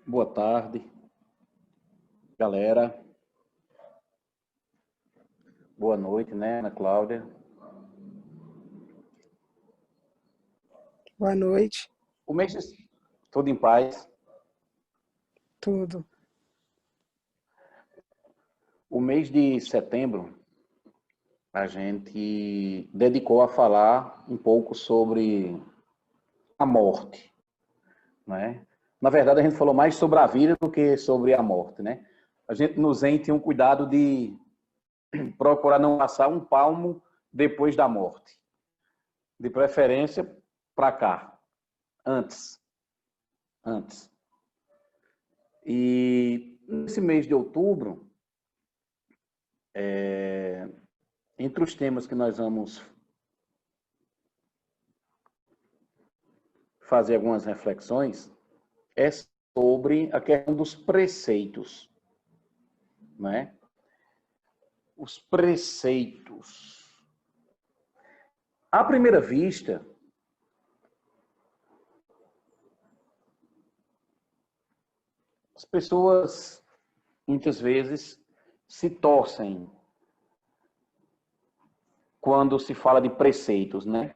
Boa tarde, galera. Boa noite, né, Ana Cláudia? Boa noite. O mês de... Tudo em paz. Tudo. O mês de setembro, a gente dedicou a falar um pouco sobre a morte, né? Na verdade, a gente falou mais sobre a vida do que sobre a morte, né? A gente no Zen tem um cuidado de procurar não passar um palmo depois da morte. De preferência, para cá, antes. E nesse mês de outubro, entre os temas que nós vamos fazer algumas reflexões, é sobre a questão dos preceitos, né? Os preceitos. À primeira vista, as pessoas muitas vezes se torcem quando se fala de preceitos, né?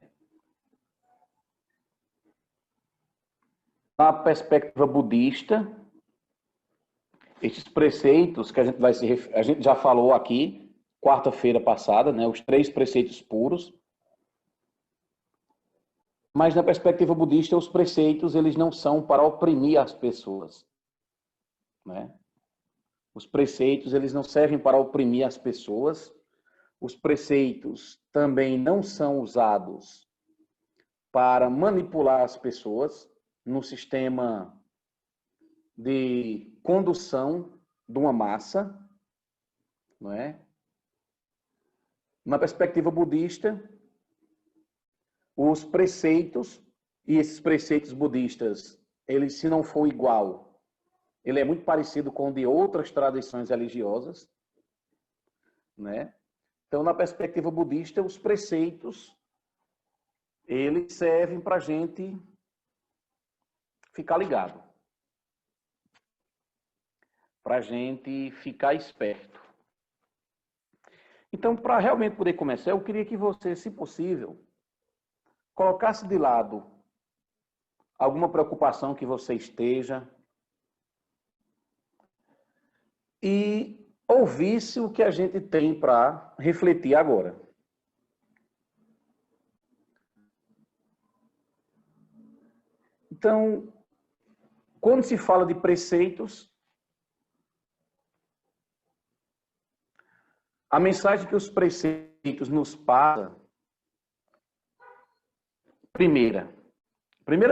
Na perspectiva budista, esses preceitos que a gente já falou aqui quarta-feira passada, né? Os 3 preceitos puros. Mas na perspectiva budista, os preceitos eles não são para oprimir as pessoas, né? Os preceitos eles não servem para oprimir as pessoas. Os preceitos também não são usados para manipular as pessoas no sistema de condução de uma massa, não é? Na perspectiva budista, os preceitos, e esses preceitos budistas, eles se não for igual, ele é muito parecido com o de outras tradições religiosas, né? Então, na perspectiva budista, os preceitos, eles servem para a gente ficar ligado, para a gente ficar esperto. Então, para realmente poder começar, eu queria que você, se possível, colocasse de lado alguma preocupação que você esteja e ouvisse o que a gente tem para refletir agora. Então, quando se fala de preceitos, a mensagem que os preceitos nos passam, primeira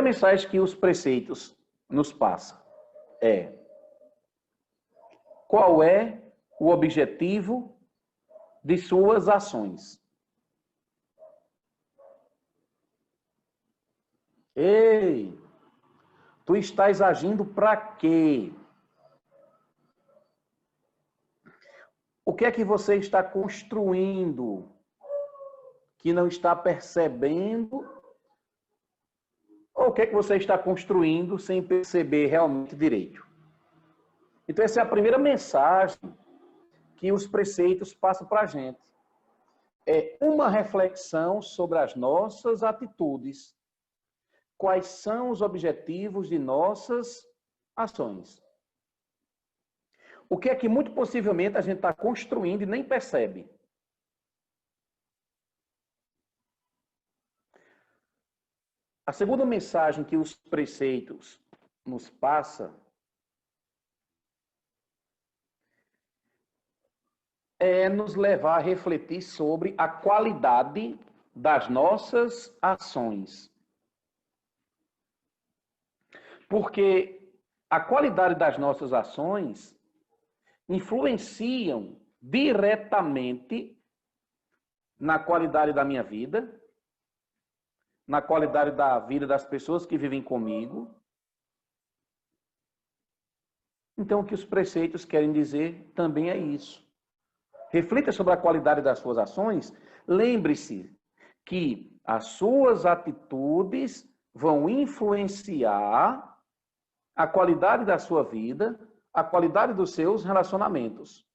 mensagem que os preceitos nos passam é: qual é o objetivo de suas ações? Ei, tu estás agindo para quê? O que é que você está construindo que não está percebendo? Ou o que é que você está construindo sem perceber realmente direito? Então, essa é a primeira mensagem que os preceitos passam para a gente. É uma reflexão sobre as nossas atitudes. Quais são os objetivos de nossas ações? O que é que muito possivelmente a gente está construindo e nem percebe? A segunda mensagem que os preceitos nos passam é nos levar a refletir sobre a qualidade das nossas ações. Porque a qualidade das nossas ações influenciam diretamente na qualidade da minha vida, na qualidade da vida das pessoas que vivem comigo. Então, o que os preceitos querem dizer também é isso. Reflita sobre a qualidade das suas ações. Lembre-se que as suas atitudes vão influenciar a qualidade da sua vida, a qualidade dos seus relacionamentos.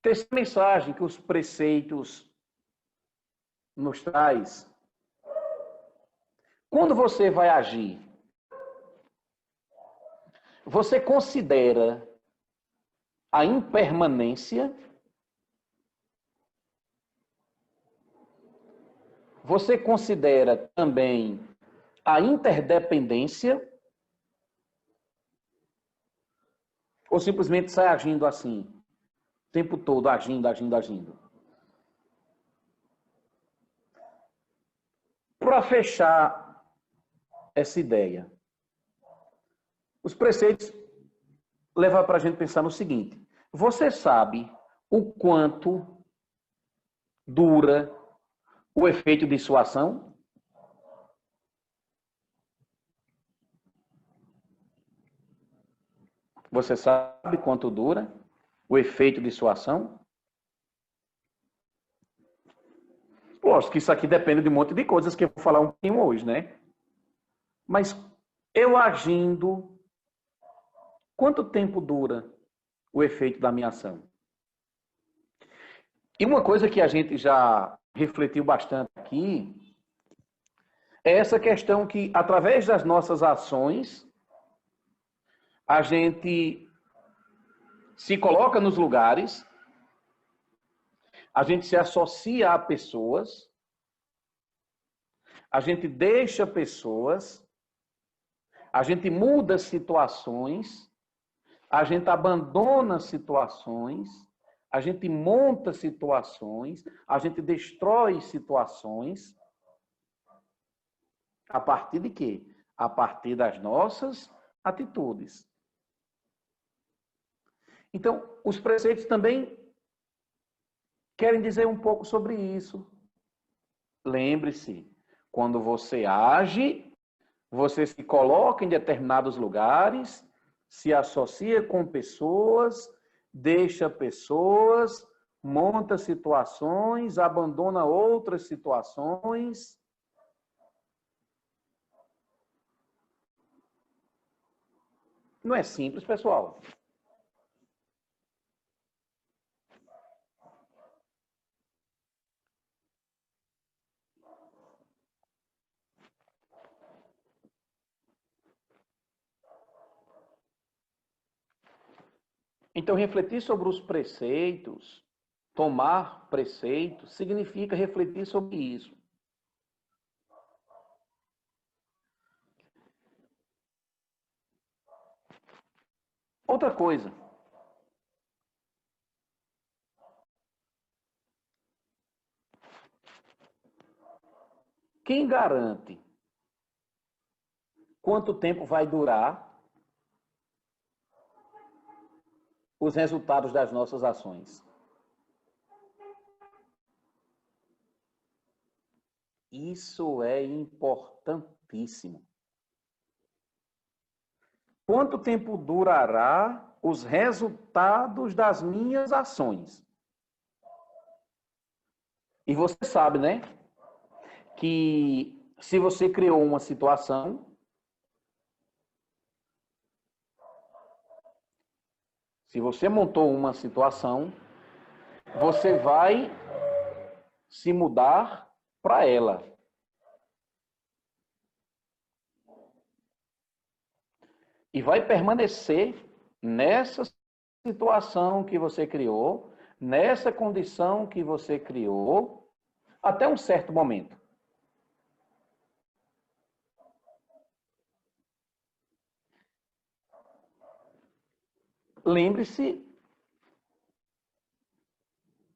Terceira mensagem que os preceitos nos traz. Quando você vai agir, você considera a impermanência, você considera também a interdependência, ou simplesmente sai agindo assim, o tempo todo, agindo, agindo, agindo? Para fechar essa ideia, os preceitos levam para a gente pensar no seguinte: você sabe o quanto dura o efeito de sua ação? Você sabe quanto dura o efeito de sua ação? Lógico que isso aqui depende de um monte de coisas que eu vou falar um pouquinho hoje, né? Mas eu agindo, quanto tempo dura o efeito da minha ação? E uma coisa que a gente já refletiu bastante aqui é essa questão que, através das nossas ações, a gente se coloca nos lugares, a gente se associa a pessoas, a gente deixa pessoas, a gente muda situações, a gente abandona situações, a gente monta situações, a gente destrói situações. A partir de quê? A partir das nossas atitudes. Então, os preceitos também querem dizer um pouco sobre isso. Lembre-se, quando você age, você se coloca em determinados lugares, se associa com pessoas, deixa pessoas, monta situações, abandona outras situações. Não é simples, pessoal. Então, refletir sobre os preceitos, tomar preceitos, significa refletir sobre isso. Outra coisa. Quem garante quanto tempo vai durar os resultados das nossas ações? Isso é importantíssimo. Quanto tempo durará os resultados das minhas ações? E você sabe, né, que se você criou uma situação, se você montou uma situação, você vai se mudar para ela. E vai permanecer nessa situação que você criou, nessa condição que você criou, até um certo momento. Lembre-se,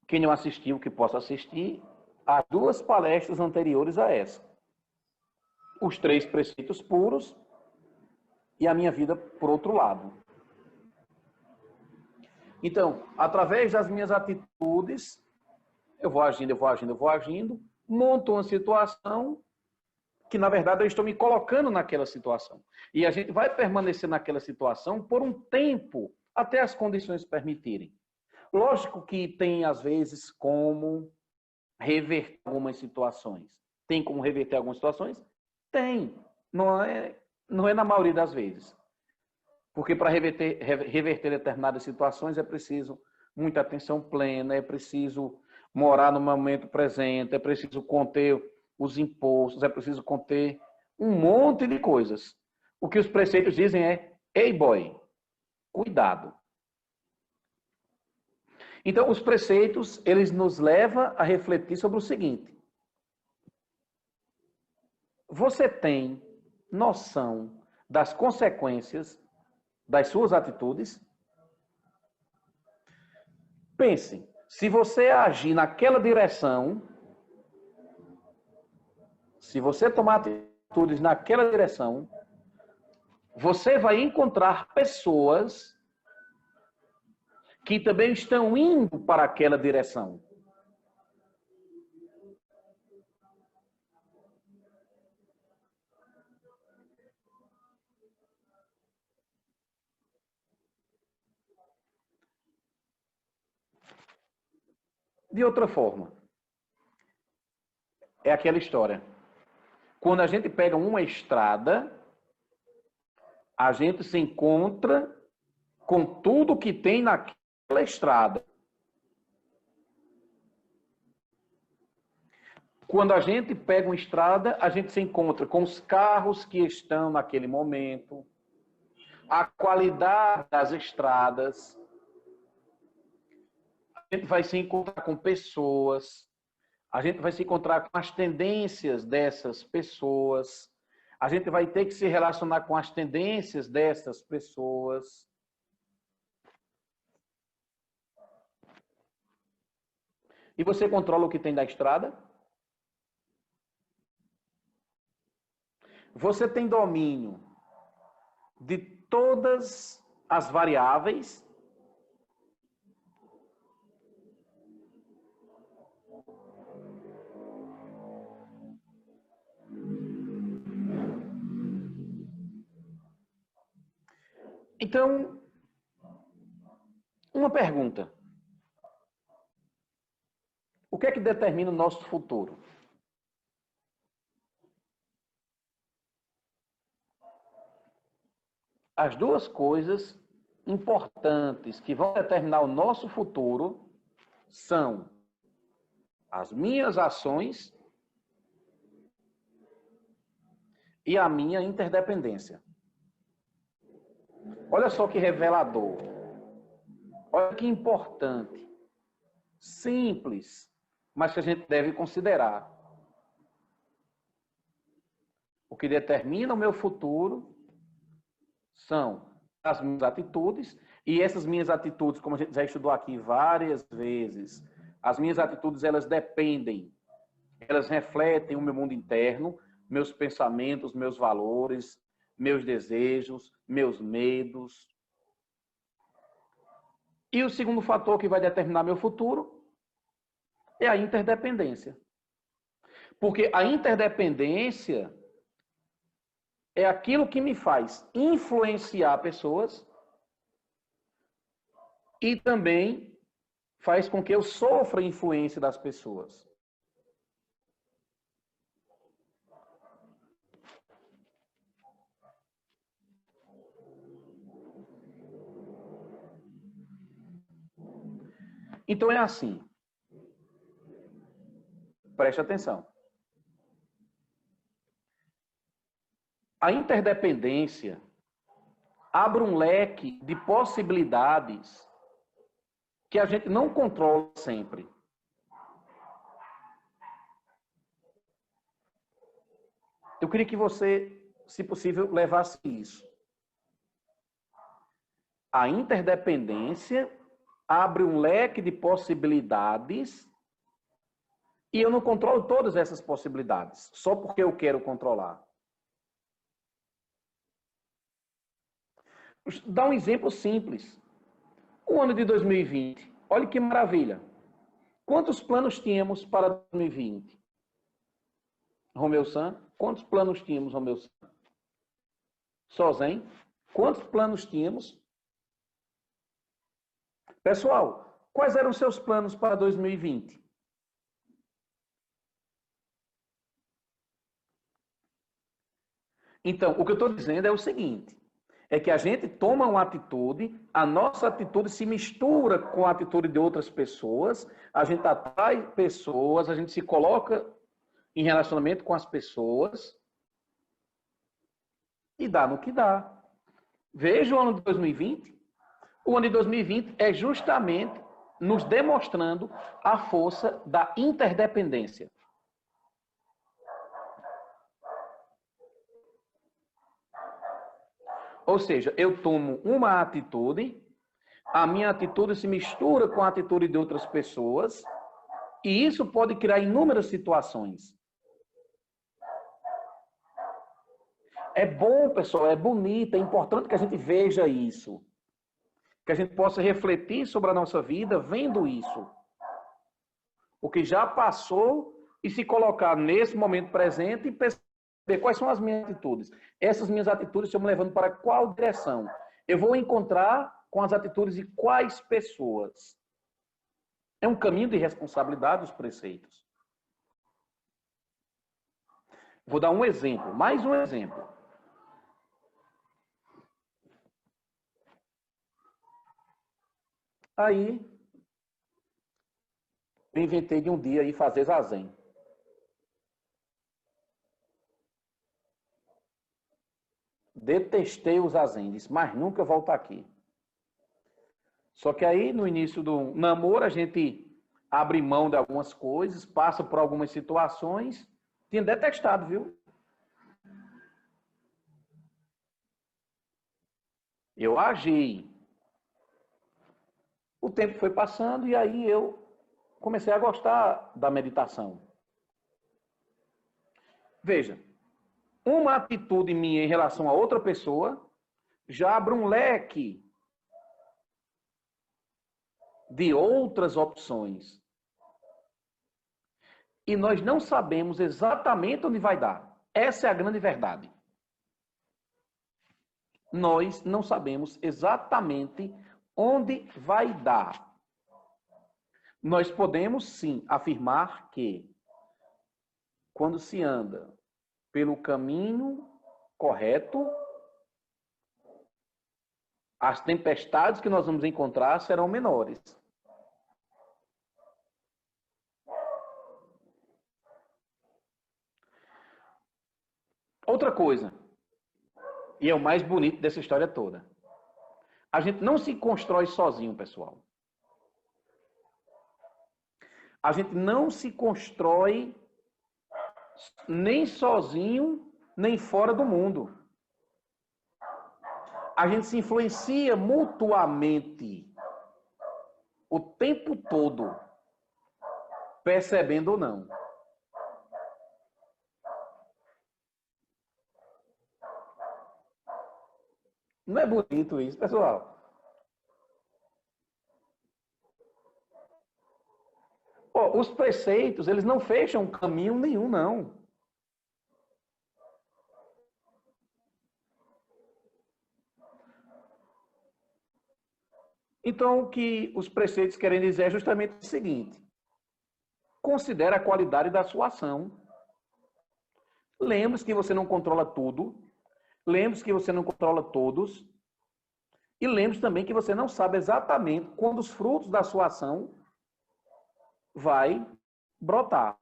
quem não assistiu, que possa assistir, as 2 palestras anteriores a essa. Os 3 preceitos puros e a minha vida por outro lado. Então, através das minhas atitudes, eu vou agindo, monto uma situação que, na verdade, eu estou me colocando naquela situação. E a gente vai permanecer naquela situação por um tempo, até as condições permitirem. Lógico que tem, às vezes, como reverter algumas situações. Tem como reverter algumas situações? Tem. Não é na maioria das vezes. Porque para reverter determinadas situações é preciso muita atenção plena, é preciso morar no momento presente, é preciso conter os impulsos, é preciso conter um monte de coisas. O que os preceitos dizem é: ei, boy, cuidado. Então, os preceitos, eles nos levam a refletir sobre o seguinte: você tem noção das consequências das suas atitudes? Pense, se você agir naquela direção, se você tomar atitudes naquela direção, você vai encontrar pessoas que também estão indo para aquela direção. De outra forma, é aquela história. Quando a gente pega uma estrada, a gente se encontra com tudo que tem naquela estrada. Quando a gente pega uma estrada, a gente se encontra com os carros que estão naquele momento, a qualidade das estradas. A gente vai se encontrar com pessoas, a gente vai se encontrar com as tendências dessas pessoas, a gente vai ter que se relacionar com as tendências dessas pessoas. E você controla o que tem da estrada? Você tem domínio de todas as variáveis? Então, uma pergunta. O que é que determina o nosso futuro? As duas coisas importantes que vão determinar o nosso futuro são as minhas ações e a minha interdependência. Olha só que revelador. Olha que importante. Simples, mas que a gente deve considerar. O que determina o meu futuro são as minhas atitudes, e essas minhas atitudes, como a gente já estudou aqui várias vezes, as minhas atitudes, elas dependem, elas refletem o meu mundo interno, meus pensamentos, meus valores, meus desejos, meus medos. E o segundo fator que vai determinar meu futuro é a interdependência. Porque a interdependência é aquilo que me faz influenciar pessoas e também faz com que eu sofra a influência das pessoas. Então é assim. Preste atenção. A interdependência abre um leque de possibilidades que a gente não controla sempre. Eu queria que você, se possível, levasse isso. A interdependência abre um leque de possibilidades e eu não controlo todas essas possibilidades, só porque eu quero controlar. Dá um exemplo simples. O ano de 2020, olha que maravilha. Quantos planos tínhamos para 2020? Romeu San, quantos planos tínhamos, Romeu San? Sozen, quantos planos tínhamos? Pessoal, quais eram os seus planos para 2020? Então, o que eu estou dizendo é o seguinte, é que a gente toma uma atitude, a nossa atitude se mistura com a atitude de outras pessoas, a gente atrai pessoas, a gente se coloca em relacionamento com as pessoas e dá no que dá. Veja o ano de 2020. O ano de 2020 é justamente nos demonstrando a força da interdependência. Ou seja, eu tomo uma atitude, a minha atitude se mistura com a atitude de outras pessoas, e isso pode criar inúmeras situações. É bom, pessoal, é bonito, é importante que a gente veja isso. Que a gente possa refletir sobre a nossa vida vendo isso. O que já passou e se colocar nesse momento presente e perceber quais são as minhas atitudes. Essas minhas atitudes estão me levando para qual direção? Eu vou encontrar com as atitudes de quais pessoas? É um caminho de responsabilidade dos preceitos. Vou dar um exemplo, mais um exemplo. Aí, eu inventei de um dia ir fazer zazen. Detestei o zazen, disse, mas nunca volto aqui. Só que aí, no início do namoro, a gente abre mão de algumas coisas, passa por algumas situações. Tinha detestado, viu? Eu agi. O tempo foi passando e aí eu comecei a gostar da meditação. Veja, uma atitude minha em relação a outra pessoa já abre um leque de outras opções. E nós não sabemos exatamente onde vai dar. Essa é a grande verdade. Nós não sabemos exatamente onde vai dar. Nós podemos, sim, afirmar que quando se anda pelo caminho correto, as tempestades que nós vamos encontrar serão menores. Outra coisa, e é o mais bonito dessa história toda. A gente não se constrói sozinho, pessoal. A gente não se constrói nem sozinho, nem fora do mundo. A gente se influencia mutuamente o tempo todo, percebendo ou não. Não é bonito isso, pessoal? Oh, os preceitos, eles não fecham caminho nenhum, não. Então, o que os preceitos querem dizer é justamente o seguinte: considere a qualidade da sua ação. Lembre-se que você não controla tudo. Lembre-se que você não controla todos. E lembre-se também que você não sabe exatamente quando os frutos da sua ação vai brotar.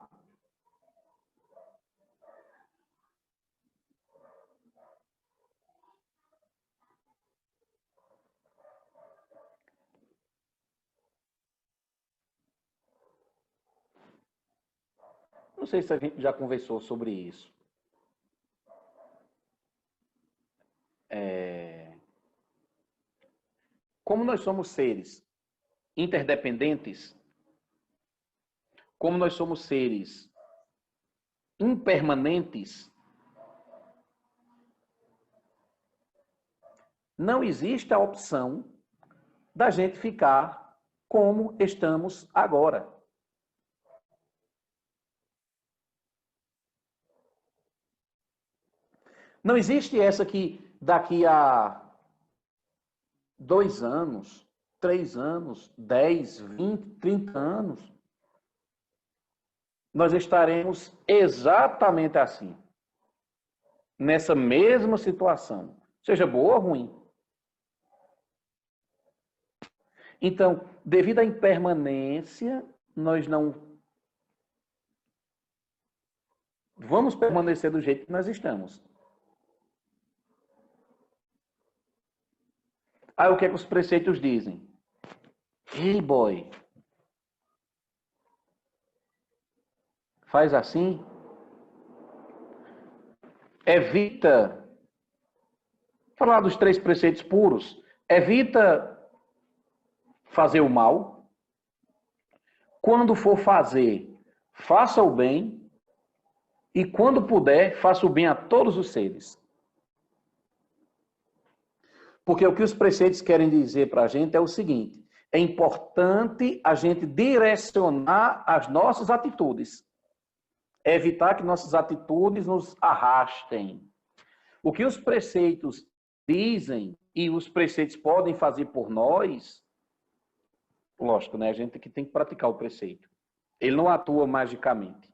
Não sei se a gente já conversou sobre isso. Como nós somos seres interdependentes, como nós somos seres impermanentes, não existe a opção da gente ficar como estamos agora. Não existe essa que daqui a 2 anos, 3 anos, 10, 20, 30 anos, nós estaremos exatamente assim. nessa mesma situação, seja boa ou ruim. Então, devido à impermanência, nós não vamos permanecer do jeito que nós estamos. Aí o que é que os preceitos dizem? Ei, boy, faz assim, evita, falar dos 3 preceitos puros, evita fazer o mal. Quando for fazer, faça o bem. E quando puder, faça o bem a todos os seres. Porque o que os preceitos querem dizer para a gente é o seguinte: é importante a gente direcionar as nossas atitudes. Evitar que nossas atitudes nos arrastem. O que os preceitos dizem e os preceitos podem fazer por nós, lógico, né? A gente que tem que praticar o preceito. Ele não atua magicamente.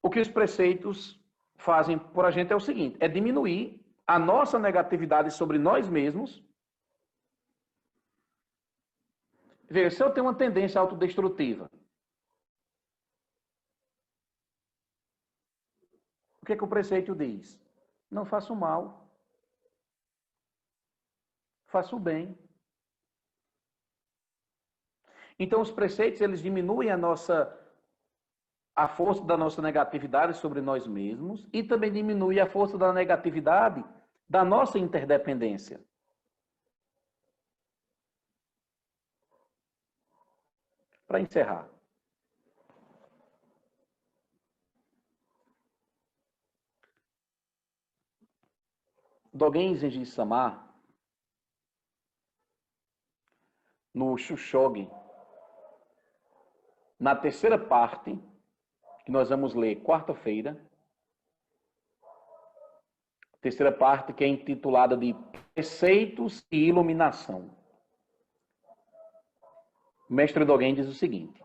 O que os preceitos fazem por a gente é o seguinte: é diminuir a nossa negatividade sobre nós mesmos. Veja, se eu tenho uma tendência autodestrutiva, o que é que o preceito diz? Não faça o mal. Faça o bem. Então, os preceitos, eles diminuem a força da nossa negatividade sobre nós mesmos e também diminui a força da negatividade da nossa interdependência. Para encerrar. Dogen Zenji Samar, no Shushogi, na terceira parte, que nós vamos ler quarta-feira, terceira parte que é intitulada de Preceitos e Iluminação. O mestre Dogen diz o seguinte: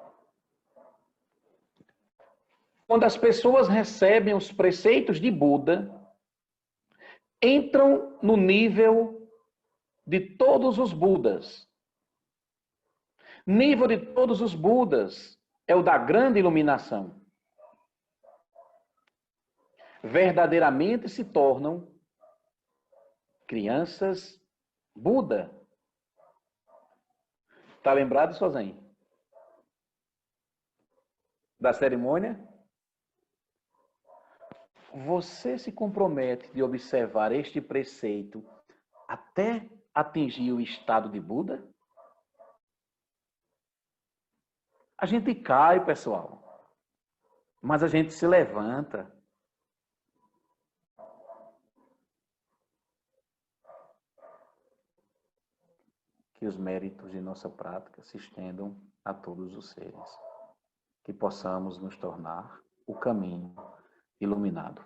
quando as pessoas recebem os preceitos de Buda, entram no nível de todos os Budas. Nível de todos os Budas é o da grande iluminação. Verdadeiramente se tornam crianças Buda. Está lembrado, Sozen? Da cerimônia? Você se compromete de observar este preceito até atingir o estado de Buda? A gente cai, pessoal, mas a gente se levanta. Que os méritos de nossa prática se estendam a todos os seres. Que possamos nos tornar o caminho iluminado.